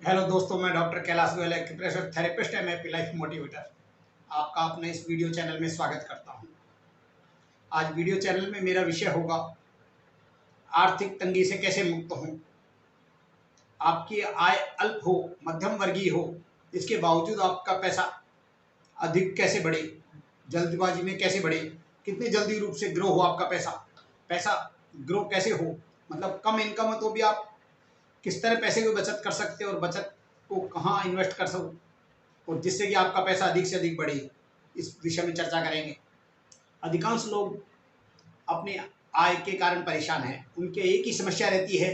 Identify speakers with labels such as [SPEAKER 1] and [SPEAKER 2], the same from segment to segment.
[SPEAKER 1] Hello दोस्तों, मैं doctor Kailash Goyal, acupressure therapist and happy life motivator. आपका अपने इस वीडियो चैनल में स्वागत करता हूं। आज वीडियो चैनल में मेरा विषय होगा आर्थिक तंगी से कैसे मुक्त हों। आपकी आय अल्प हो, मध्यम वर्गीय हो, इसके बावजूद आपका पैसा अधिक कैसे बढ़े, जल्दबाजी में कैसे बढ़े, कितनी जल्दी रूप से ग्रो हो आपका पैसा। पैसा ग्रो कैसे हो, मतलब कम इनकम है तो भी आप किस तरह पैसे की बचत कर सकते हो और बचत को कहाँ इन्वेस्ट कर सकते और जिससे कि आपका पैसा अधिक से अधिक बढ़े, इस विषय में चर्चा करेंगे। अधिकांश लोग अपने आय के कारण परेशान हैं। उनके एक ही समस्या रहती है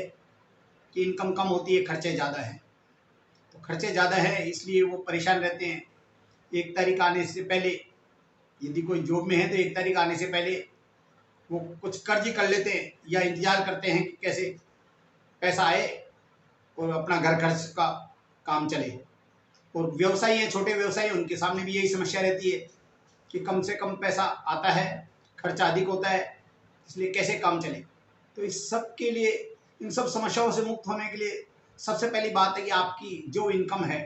[SPEAKER 1] कि इनकम कम होती है, खर्चे ज़्यादा हैं। तो खर्चे ज़्यादा हैं इसलिए वो परेशान रहते हैं। एक तारीख आने से पहले, यदि कोई जॉब में है तो एक तारीख आने से पहले वो कुछ कर्ज ही कर लेते हैं या इंतजार करते हैं कि कैसे पैसा आए और अपना घर खर्च का काम चले। और व्यवसायी हैं, छोटे व्यवसायी, उनके सामने भी यही समस्या रहती है कि कम से कम पैसा आता है, खर्चा अधिक होता है, इसलिए कैसे काम चले। तो इस सब के लिए, इन सब समस्याओं से मुक्त होने के लिए सबसे पहली बात है कि आपकी जो इनकम है,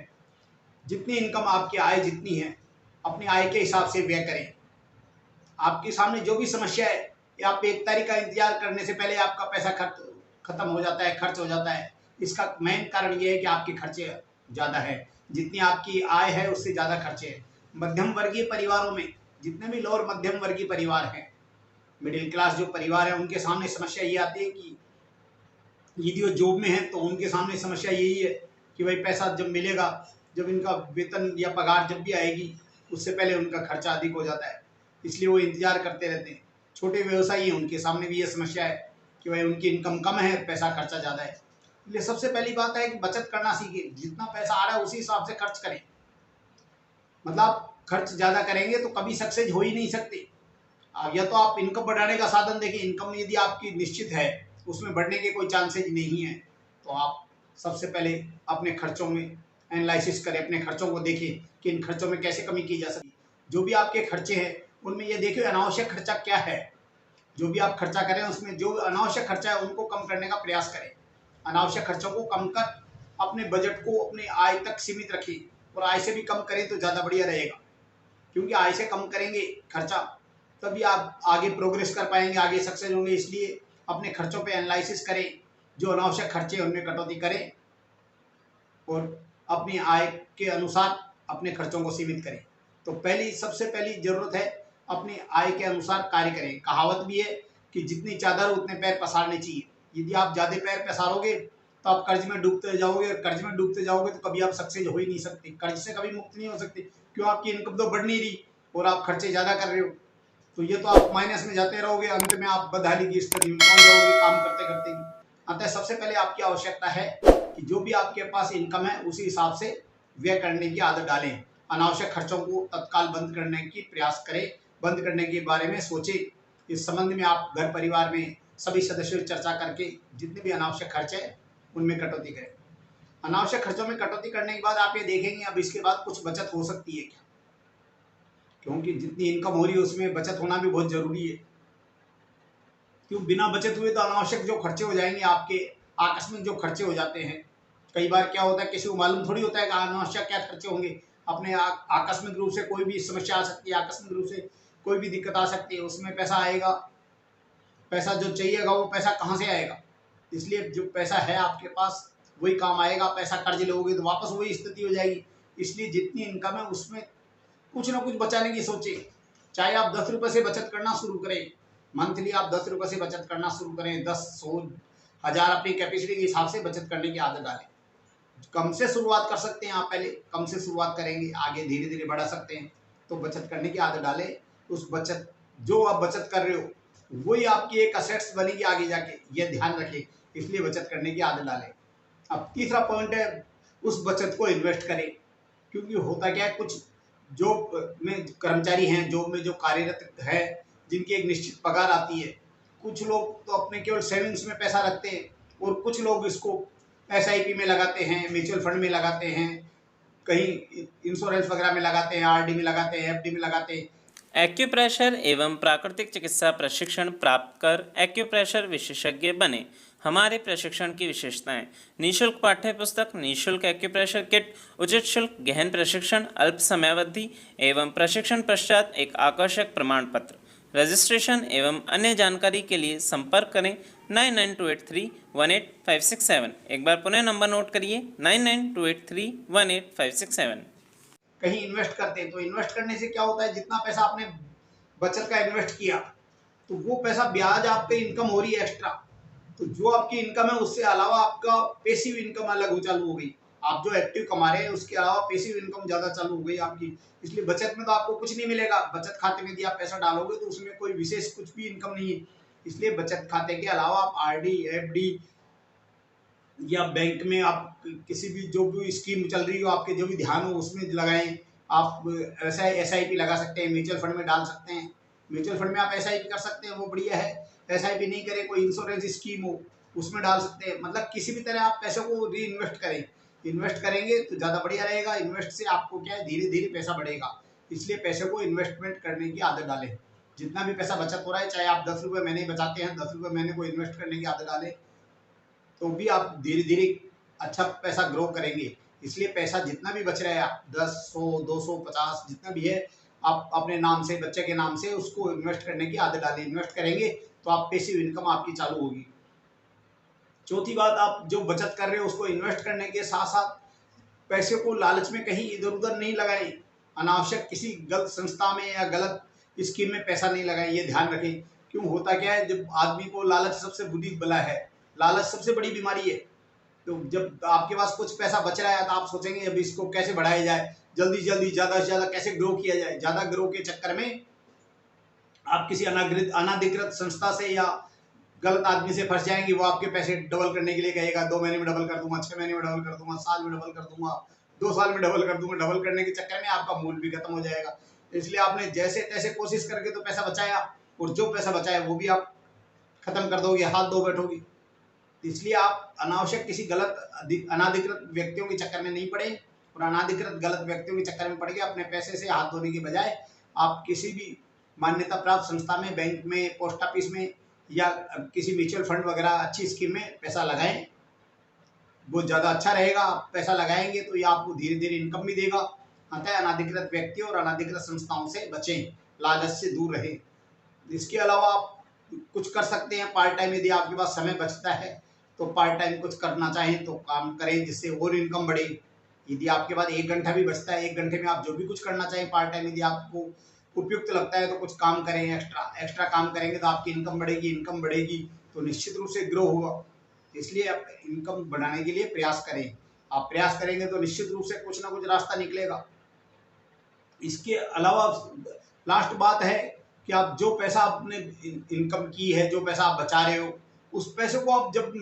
[SPEAKER 1] जितनी इनकम आपकी आय जितनी है, अपनी आय के हिसाब से व्यय करें। आपके सामने जो भी समस्या है, या आप एक तारीख का इंतजार करने से पहले आपका पैसा खत्म हो जाता है, खर्च हो जाता है, इसका मेन कारण ये है कि आपके खर्चे ज़्यादा है। जितनी आपकी आय है उससे ज़्यादा खर्चे हैं। मध्यम वर्गीय परिवारों में, जितने भी लोअर मध्यम वर्गीय परिवार हैं, मिडिल क्लास जो परिवार है, उनके सामने समस्या ये आती है कि यदि वो जॉब में है तो उनके सामने समस्या यही है कि भाई पैसा जब मिलेगा, जब इनका वेतन या पगार जब भी आएगी, उससे पहले उनका खर्चा अधिक हो जाता है, इसलिए वो इंतजार करते रहते हैं। छोटे व्यवसायी हैं, उनके सामने भी ये समस्या है कि भाई उनकी इनकम कम है, पैसा खर्चा ज़्यादा है। इसलिए सबसे पहली बात है कि बचत करना सीखिए। जितना पैसा आ रहा है उसी हिसाब से खर्च करें। मतलब आप खर्च ज़्यादा करेंगे तो कभी सक्सेस हो ही नहीं सकते। या तो आप इनकम बढ़ाने का साधन देखिए। इनकम यदि आपकी निश्चित है, उसमें बढ़ने के कोई चांसेज नहीं है, तो आप सबसे पहले अपने खर्चों में एनालिसिस करें, अपने खर्चों को देखें कि इन खर्चों में कैसे कमी की जा सकती है। जो भी आपके खर्चे हैं उनमें ये देखिए अनावश्यक खर्चा क्या है। जो भी आप खर्चा करें उसमें जो अनावश्यक खर्चा है उनको कम करने का प्रयास करें। अनावश्यक खर्चों को कम कर अपने बजट को अपने आय तक सीमित रखिए, और आय से भी कम करें तो ज़्यादा बढ़िया रहेगा, क्योंकि आय से कम करेंगे खर्चा तभी आप आगे प्रोग्रेस कर पाएंगे, आगे सक्सेस होंगे। इसलिए अपने खर्चों पे एनालिसिस करें, जो अनावश्यक खर्चे हैं उनमें कटौती करें और अपनी आय के अनुसार अपने खर्चों को सीमित करें। तो सबसे पहली जरूरत है अपनी आय के अनुसार कार्य करें। कहावत भी है कि जितनी चादर उतने पैर पसारने चाहिए। यदि आप ज़्यादा पैर पसारोगे तो आप कर्ज में डूबते जाओगे, और कर्ज में डूबते जाओगे तो कभी आप सक्सेस हो ही नहीं सकते, कर्ज से कभी मुक्त नहीं हो सकते। क्यों? आपकी इनकम तो बढ़ नहीं रही और आप खर्चे ज़्यादा कर रहे हो, तो ये तो आप माइनस में जाते रहोगे, अंत में आप बदहाली की स्थिति में पहुंच जाओगे काम करते करते ही। अतः सबसे पहले आपकी आवश्यकता है कि जो भी आपके पास इनकम है उसी हिसाब से व्यय करने की आदत डालें। अनावश्यक खर्चों को तत्काल बंद करने की प्रयास करें, बंद करने के बारे में सोचें। इस संबंध में आप घर परिवार में सभी सदस्यों से चर्चा करके जितने भी अनावश्यक खर्च है उनमें कटौती करें। अनावश्यक खर्चों में कटौती करने के बाद आप ये देखेंगे अब इसके बाद कुछ बचत हो सकती है क्या, क्योंकि जितनी इनकम हो रही है उसमें बचत होना भी बहुत जरूरी है। क्यों? बिना बचत हुए तो अनावश्यक जो खर्चे हो जाएंगे आपके, आकस्मिक जो खर्चे हो जाते हैं। कई बार क्या होता है, किसी को मालूम थोड़ी होता है कि अनावश्यक क्या खर्चे होंगे। अपने आकस्मिक रूप से कोई भी समस्या आ सकती है, आकस्मिक रूप से कोई भी दिक्कत आ सकती है, उसमें पैसा आएगा, पैसा जो चाहिएगा वो पैसा कहाँ से आएगा। इसलिए जो पैसा है आपके पास वही काम आएगा। पैसा कर्ज लोगे तो वापस वही स्थिति हो जाएगी। इसलिए जितनी इनकम है उसमें कुछ ना कुछ बचाने की सोचें। चाहे आप 10 रुपये से बचत करना शुरू करें, मंथली आप 10 रुपये से बचत करना शुरू करें। 10, 100, 1000 अपनी कैपेसिटी के हिसाब से बचत करने की आदत डालें। कम से शुरुआत कर सकते हैं आप, पहले कम से शुरुआत करेंगे, आगे धीरे धीरे बढ़ा सकते हैं। तो बचत करने की आदत डालें। उस बचत, जो आप बचत कर रहे हो वही आपकी एक असेट्स बनेगी आगे जाके, ये ध्यान रखें। इसलिए बचत करने की आदत डालें। अब तीसरा पॉइंट है, उस बचत को इन्वेस्ट करें। क्योंकि होता क्या है, कुछ जॉब में कर्मचारी हैं, जॉब में जो कार्यरत है, जिनकी एक निश्चित पगार आती है, कुछ लोग तो अपने केवल सेविंग्स में पैसा रखते हैं, और कुछ लोग इसको एसआईपी में लगाते हैं, म्यूचुअल फंड में लगाते हैं, कहीं इंश्योरेंस वगैरह में लगाते हैं, आरडी में लगाते हैं, एफडी में लगाते हैं।
[SPEAKER 2] एक्यूप्रेशर एवं प्राकृतिक चिकित्सा प्रशिक्षण प्राप्त कर एक्यूप्रेशर विशेषज्ञ बने। हमारे प्रशिक्षण की विशेषताएं: निःशुल्क पाठ्य पुस्तक, निःशुल्क एक्यूप्रेशर किट, उचित शुल्क, गहन प्रशिक्षण, अल्प समयावधि एवं प्रशिक्षण पश्चात एक आकर्षक प्रमाण पत्र। रजिस्ट्रेशन एवं अन्य जानकारी के लिए संपर्क करें 9928318567। एक बार पुनः नंबर नोट करिए 9928318567।
[SPEAKER 1] कहीं इन्वेस्ट करते हैं तो इन्वेस्ट करने से क्या होता है, जितना पैसा आपने बचत का इन्वेस्ट किया तो वो पैसा ब्याज आपके इनकम हो रही है एक्स्ट्रा। तो जो आपकी इनकम है उससे अलावा आपका पेसिव इनकम अलग हो चालू हो गई। आप जो एक्टिव कमा रहे हैं उसके अलावा पेसिव इनकम ज्यादा चालू हो गई आपकी। इसलिए बचत में तो आपको कुछ नहीं मिलेगा, बचत खाते में यदि आप पैसा डालोगे तो उसमें कोई विशेष कुछ भी इनकम नहीं है। इसलिए बचत खाते के अलावा आप आरडी, एफडी या बैंक में आप किसी भी जो भी स्कीम चल रही हो आपके जो भी ध्यान हो उसमें लगाएं। आप एसआईपी लगा सकते हैं, म्यूचुअल फंड में डाल सकते हैं। म्यूचुअल फंड में आप एसआईपी कर सकते हैं, वो बढ़िया है। एसआईपी नहीं करें, कोई इंश्योरेंस स्कीम हो उसमें डाल सकते हैं। मतलब किसी भी तरह आप पैसे को री इन्वेस्ट करें। इन्वेस्ट करेंगे तो ज़्यादा बढ़िया रहेगा। इन्वेस्ट से आपको क्या है, धीरे धीरे पैसा बढ़ेगा। इसलिए पैसे को इन्वेस्टमेंट करने की आदत डालें। जितना भी पैसा बचत हो रहा है, चाहे आप 10 रुपये महीने बचाते हैं, 10 रुपये महीने को इन्वेस्ट करने की आदत डालें, तो भी आप धीरे धीरे अच्छा पैसा ग्रो करेंगे। इसलिए पैसा जितना भी बच रहा है, आप 10, 100, 200, 50 जितना भी है, आप अपने नाम से, बच्चे के नाम से उसको इन्वेस्ट करने की आदत डालें। इन्वेस्ट करेंगे तो आप पैसिव इनकम आपकी चालू होगी। चौथी बात, आप जो बचत कर रहे हो उसको इन्वेस्ट करने के साथ साथ पैसे को लालच में कहीं इधर उधर नहीं लगाएं। अनावश्यक किसी गलत संस्था में या गलत स्कीम में पैसा नहीं लगाएं, ये ध्यान रखें। क्यों होता क्या है, जब आदमी को लालच सबसे बुरी बला है, लालच सबसे बड़ी बीमारी है। तो जब आपके पास कुछ पैसा बच रहा है तो आप सोचेंगे अब इसको कैसे बढ़ाया जाए, जल्दी जल्दी ज़्यादा से ज़्यादा कैसे ग्रो किया जाए। ज़्यादा ग्रो के चक्कर में आप किसी अनाधिकृत संस्था से या गलत आदमी से फंस जाएंगे। वो आपके पैसे डबल करने के लिए कहेगा, 2 महीने में डबल कर दूंगा, 6 महीने में डबल कर दूंगा, साल में डबल कर दूंगा, 2 साल में डबल कर दूंगा। डबल करने के चक्कर में आपका मूल भी खत्म हो जाएगा। इसलिए आपने जैसे तैसे कोशिश करके तो पैसा बचाया, और जो पैसा बचाया वो भी आप खत्म कर दोगे, हाथ धो बैठोगे। इसलिए आप अनावश्यक किसी गलत अनाधिकृत व्यक्तियों के चक्कर में नहीं पड़े, और अनाधिकृत गलत व्यक्तियों के चक्कर में पड़ के अपने पैसे से हाथ धोने के बजाय आप किसी भी मान्यता प्राप्त संस्था में, बैंक में, पोस्ट ऑफिस में या किसी म्यूचुअल फंड वगैरह अच्छी स्कीम में पैसा लगाएं। वो ज़्यादा अच्छा रहेगा। आप पैसा लगाएंगे तो ये आपको धीरे धीरे इनकम भी देगा। अतः अनाधिकृत व्यक्ति और अनाधिकृत संस्थाओं से बचें, लालच से दूर रहें। इसके अलावा आप कुछ कर सकते हैं पार्ट टाइम। यदि आपके पास समय बचता है तो पार्ट टाइम कुछ करना चाहें तो काम करें, जिससे और इनकम बढ़े। यदि आपके पास 1 घंटा भी बचता है, 1 घंटे में आप जो भी कुछ करना चाहें पार्ट टाइम, यदि आपको उपयुक्त लगता है तो कुछ काम करें। एक्स्ट्रा काम करेंगे तो आपकी इनकम बढ़ेगी। इनकम बढ़ेगी तो निश्चित रूप से ग्रो होगा। इसलिए आप इनकम बढ़ाने के लिए प्रयास करें। आप प्रयास करेंगे तो निश्चित रूप से कुछ ना कुछ रास्ता निकलेगा। इसके अलावा लास्ट बात है कि आप जो पैसा आपने इनकम की है, जो पैसा आप बचा रहे हो, उस पैसे को आप जब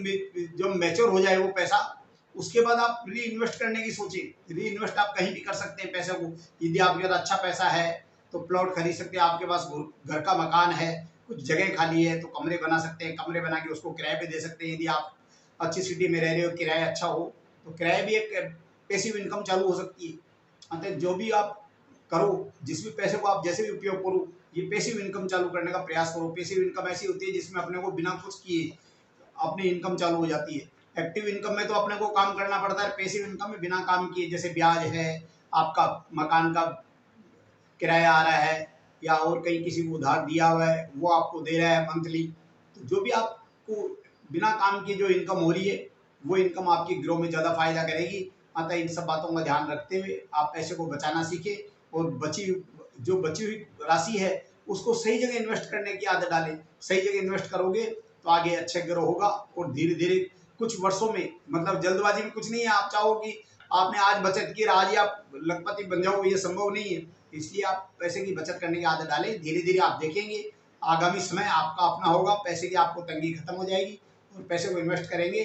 [SPEAKER 1] मैच्योर हो जाए वो पैसा, उसके बाद आप री इन्वेस्ट करने की सोचें। री इन्वेस्ट आप कहीं भी कर सकते हैं पैसे को। यदि आपके पास अच्छा पैसा है तो प्लॉट खरीद सकते हैं। आपके पास घर का मकान है, कुछ जगह खाली है तो कमरे बना सकते हैं। कमरे बना के उसको किराए पे दे सकते हैं। यदि आप अच्छी सिटी में रह रहे हो, किराया अच्छा हो, तो किराया भी एक पैसिव इनकम चालू हो सकती है। अतः जो भी आप करो, जिस भी पैसे को आप जैसे भी उपयोग करो, ये पैसिव इनकम चालू करने का प्रयास करो। पैसिव इनकम ऐसी होती है जिसमें अपने को बिना कुछ किए अपनी इनकम चालू हो जाती है। एक्टिव इनकम में तो अपने को काम करना पड़ता है। पैसिव इनकम में बिना काम किए, जैसे ब्याज है, आपका मकान का किराया आ रहा है, या और कहीं किसी को उधार दिया हुआ है वो आपको दे रहा है मंथली। तो जो भी आपको बिना काम किए जो इनकम हो रही है, वो इनकम आपकी ग्रो में ज़्यादा फायदा करेगी। अतः इन सब बातों का ध्यान रखते हुए आप पैसे को बचाना सीखें, और जो बची हुई राशि है उसको सही जगह इन्वेस्ट करने की आदत डालें। सही जगह इन्वेस्ट करोगे तो आगे अच्छे ग्रो होगा, और धीरे धीरे कुछ वर्षों में, मतलब जल्दबाजी में कुछ नहीं है। आप चाहो कि आपने आज बचत की, आज ही आप लखपति बन जाओ, ये संभव नहीं है। इसलिए आप पैसे की बचत करने की आदत डालें। धीरे धीरे आप देखेंगे आगामी समय आपका अपना होगा, पैसे की आपको तंगी खत्म हो जाएगी, और पैसे को इन्वेस्ट करेंगे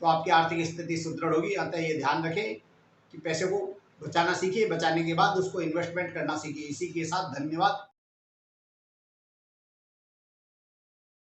[SPEAKER 1] तो आपकी आर्थिक स्थिति सुदृढ़ होगी। अतः ये ध्यान रखें कि पैसे को बचाना सीखिए, बचाने के बाद उसको इन्वेस्टमेंट करना सीखिए। इसी के साथ धन्यवाद।